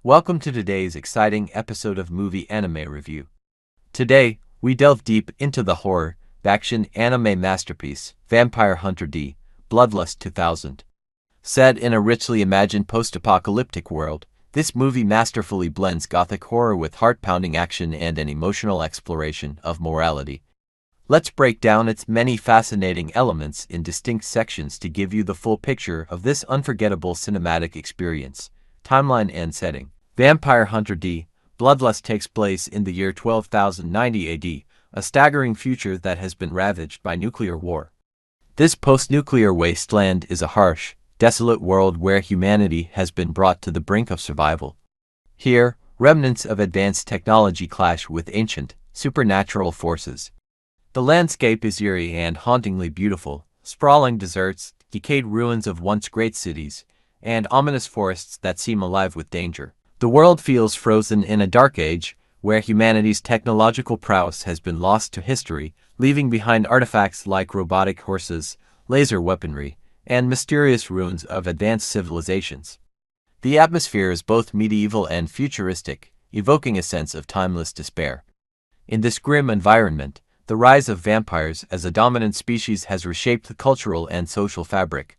Welcome to today's exciting episode of Movie Anime Review. Today, we delve deep into the horror, action anime masterpiece, Vampire Hunter D, BloodLust 2000. Set in a richly imagined post-apocalyptic world, this movie masterfully blends gothic horror with heart-pounding action and an emotional exploration of morality. Let's break down its many fascinating elements in distinct sections to give you the full picture of this unforgettable cinematic experience. Timeline and setting. Vampire Hunter D, BloodLust takes place in the year 12,090 AD, a staggering future that has been ravaged by nuclear war. This post-nuclear wasteland is a harsh, desolate world where humanity has been brought to the brink of survival. Here, remnants of advanced technology clash with ancient, supernatural forces. The landscape is eerie and hauntingly beautiful, sprawling deserts, decayed ruins of once great cities, and ominous forests that seem alive with danger. The world feels frozen in a dark age, where humanity's technological prowess has been lost to history, leaving behind artifacts like robotic horses, laser weaponry, and mysterious ruins of advanced civilizations. The atmosphere is both medieval and futuristic, evoking a sense of timeless despair. In this grim environment, the rise of vampires as a dominant species has reshaped the cultural and social fabric.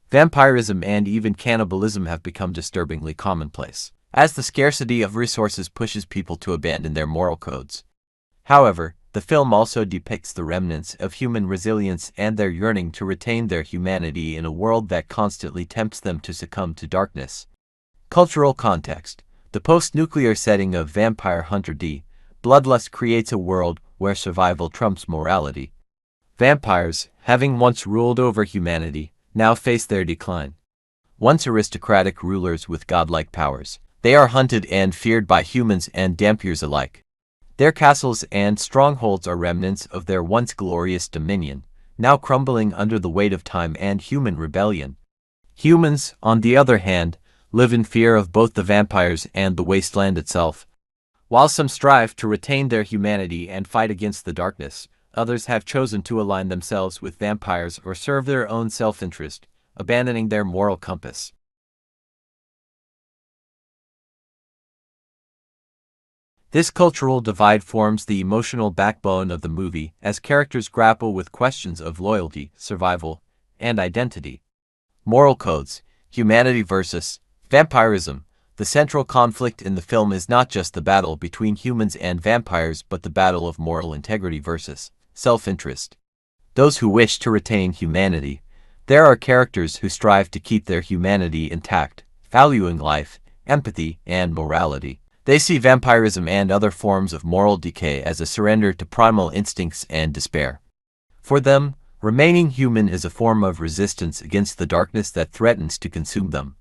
Vampirism and even cannibalism have become disturbingly commonplace, as the scarcity of resources pushes people to abandon their moral codes. However, the film also depicts the remnants of human resilience and their yearning to retain their humanity in a world that constantly tempts them to succumb to darkness. Cultural context. The post-nuclear setting of Vampire Hunter D, BloodLust creates a world where survival trumps morality. Vampires, having once ruled over humanity, now face their decline. Once aristocratic rulers with godlike powers, they are hunted and feared by humans and Dhampirs alike. Their castles and strongholds are remnants of their once glorious dominion, now crumbling under the weight of time and human rebellion. Humans, on the other hand, live in fear of both the vampires and the wasteland itself. While some strive to retain their humanity and fight against the darkness, others have chosen to align themselves with vampires or serve their own self-interest, abandoning their moral compass. This cultural divide forms the emotional backbone of the movie as characters grapple with questions of loyalty, survival, and identity. Moral codes, humanity versus vampirism. The central conflict in the film is not just the battle between humans and vampires but the battle of moral integrity versus self-interest. Those who wish to retain humanity. There are characters who strive to keep their humanity intact, valuing life, empathy, and morality. They see vampirism and other forms of moral decay as a surrender to primal instincts and despair. For them, remaining human is a form of resistance against the darkness that threatens to consume them.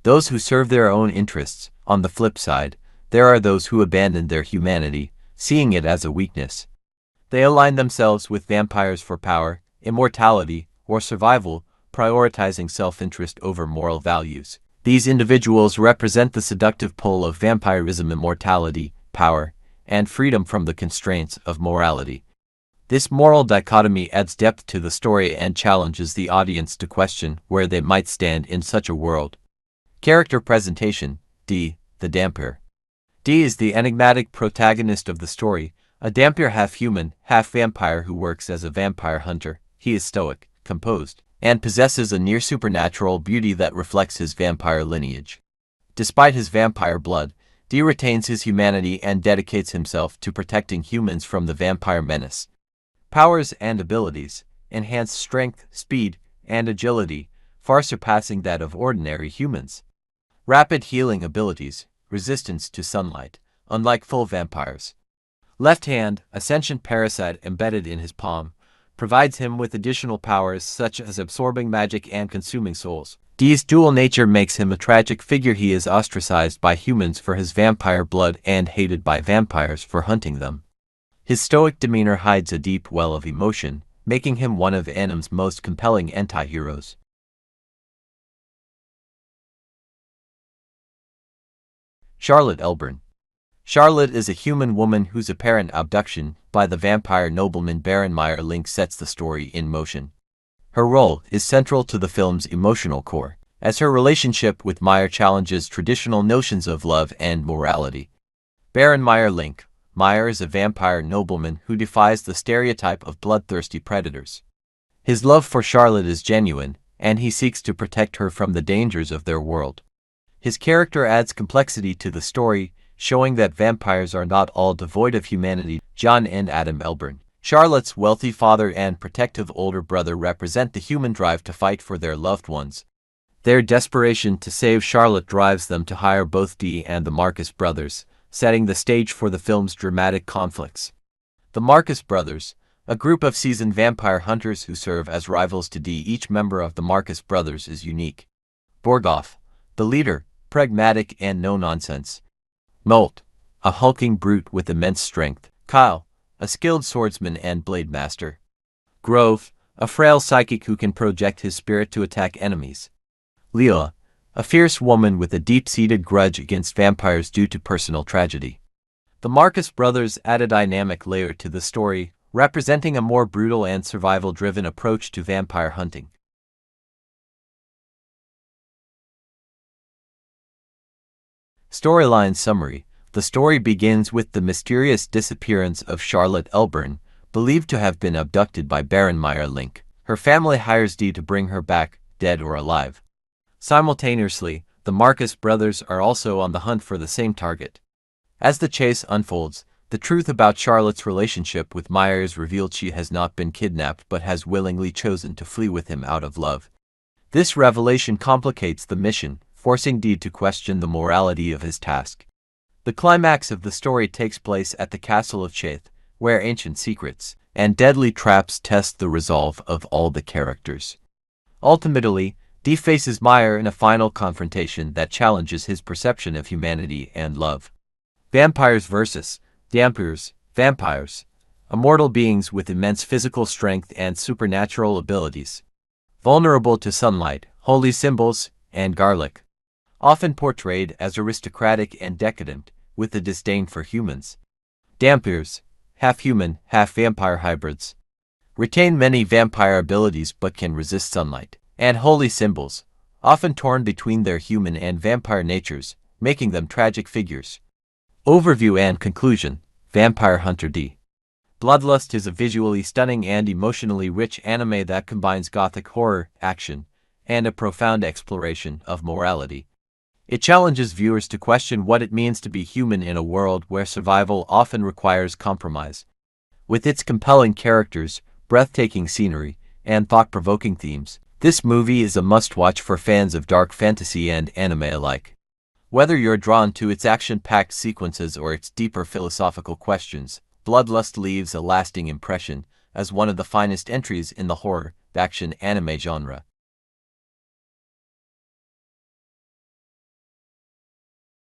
Those who serve their own interests. On the flip side, there are those who abandon their humanity, seeing it as a weakness. They align themselves with vampires for power, immortality, or survival, prioritizing self-interest over moral values. These individuals represent the seductive pull of vampirism: immortality, power, and freedom from the constraints of morality. This moral dichotomy adds depth to the story and challenges the audience to question where they might stand in such a world. Character presentation. D, the Dhampir. D is the enigmatic protagonist of the story, a Dhampir half-human, half-vampire who works as a vampire hunter. He is stoic, composed, and possesses a near-supernatural beauty that reflects his vampire lineage. Despite his vampire blood, D retains his humanity and dedicates himself to protecting humans from the vampire menace. Powers and abilities. Enhanced strength, speed, and agility, far surpassing that of ordinary humans. Rapid healing abilities, resistance to sunlight, unlike full vampires. Left hand, a sentient parasite embedded in his palm, provides him with additional powers such as absorbing magic and consuming souls. D's dual nature makes him a tragic figure. He is ostracized by humans for his vampire blood and hated by vampires for hunting them. His stoic demeanor hides a deep well of emotion, making him one of anime's most compelling anti-heroes. Charlotte Elburn. Charlotte is a human woman whose apparent abduction by the vampire nobleman Baron Meyerling sets the story in motion. Her role is central to the film's emotional core. as her relationship with Meyer challenges traditional notions of love and morality. Baron Meyer Link. Meyer is a vampire nobleman who defies the stereotype of bloodthirsty predators. His love for Charlotte is genuine, and he seeks to protect her from the dangers of their world. His character adds complexity to the story, showing that vampires are not all devoid of humanity. John and Adam Elburn. Charlotte's wealthy father and protective older brother represent the human drive to fight for their loved ones. Their desperation to save Charlotte drives them to hire both Dee and the Marcus brothers, setting the stage for the film's dramatic conflicts. The Marcus brothers, a group of seasoned vampire hunters who serve as rivals to Dee. Each member of the Marcus brothers is unique. Borgoff, the leader, pragmatic and no-nonsense. Molt, a hulking brute with immense strength. Kyle, a skilled swordsman and blade master. Grove, a frail psychic who can project his spirit to attack enemies. Leela, a fierce woman with a deep-seated grudge against vampires due to personal tragedy. The Marcus brothers add a dynamic layer to the story, representing a more brutal and survival-driven approach to vampire hunting. Storyline summary. The story begins with the mysterious disappearance of Charlotte Elburn, believed to have been abducted by Baron Meyer Link. Her family hires Dee to bring her back, dead or alive. Simultaneously, the Marcus brothers are also on the hunt for the same target. As the chase unfolds, the truth about Charlotte's relationship with Meyer is revealed. She has not been kidnapped but has willingly chosen to flee with him out of love. This revelation complicates the mission, forcing Dee to question the morality of his task. The climax of the story takes place at the castle of Chaith, where ancient secrets and deadly traps test the resolve of all the characters. Ultimately, Dee faces Meyer in a final confrontation that challenges his perception of humanity and love. Vampires vs. Dhampirs. Vampires, immortal beings with immense physical strength and supernatural abilities. Vulnerable to sunlight, holy symbols, and garlic. Often portrayed as aristocratic and decadent, with a disdain for humans. Dhampirs, half-human, half-vampire hybrids. Retain many vampire abilities but can resist sunlight. And holy symbols, often torn between their human and vampire natures, making them tragic figures. Overview and conclusion. Vampire Hunter D. BloodLust is a visually stunning and emotionally rich anime that combines gothic horror, action, and a profound exploration of morality. It challenges viewers to question what it means to be human in a world where survival often requires compromise. With its compelling characters, breathtaking scenery, and thought-provoking themes, this movie is a must-watch for fans of dark fantasy and anime alike. Whether you're drawn to its action-packed sequences or its deeper philosophical questions, BloodLust leaves a lasting impression as one of the finest entries in the horror, action anime genre.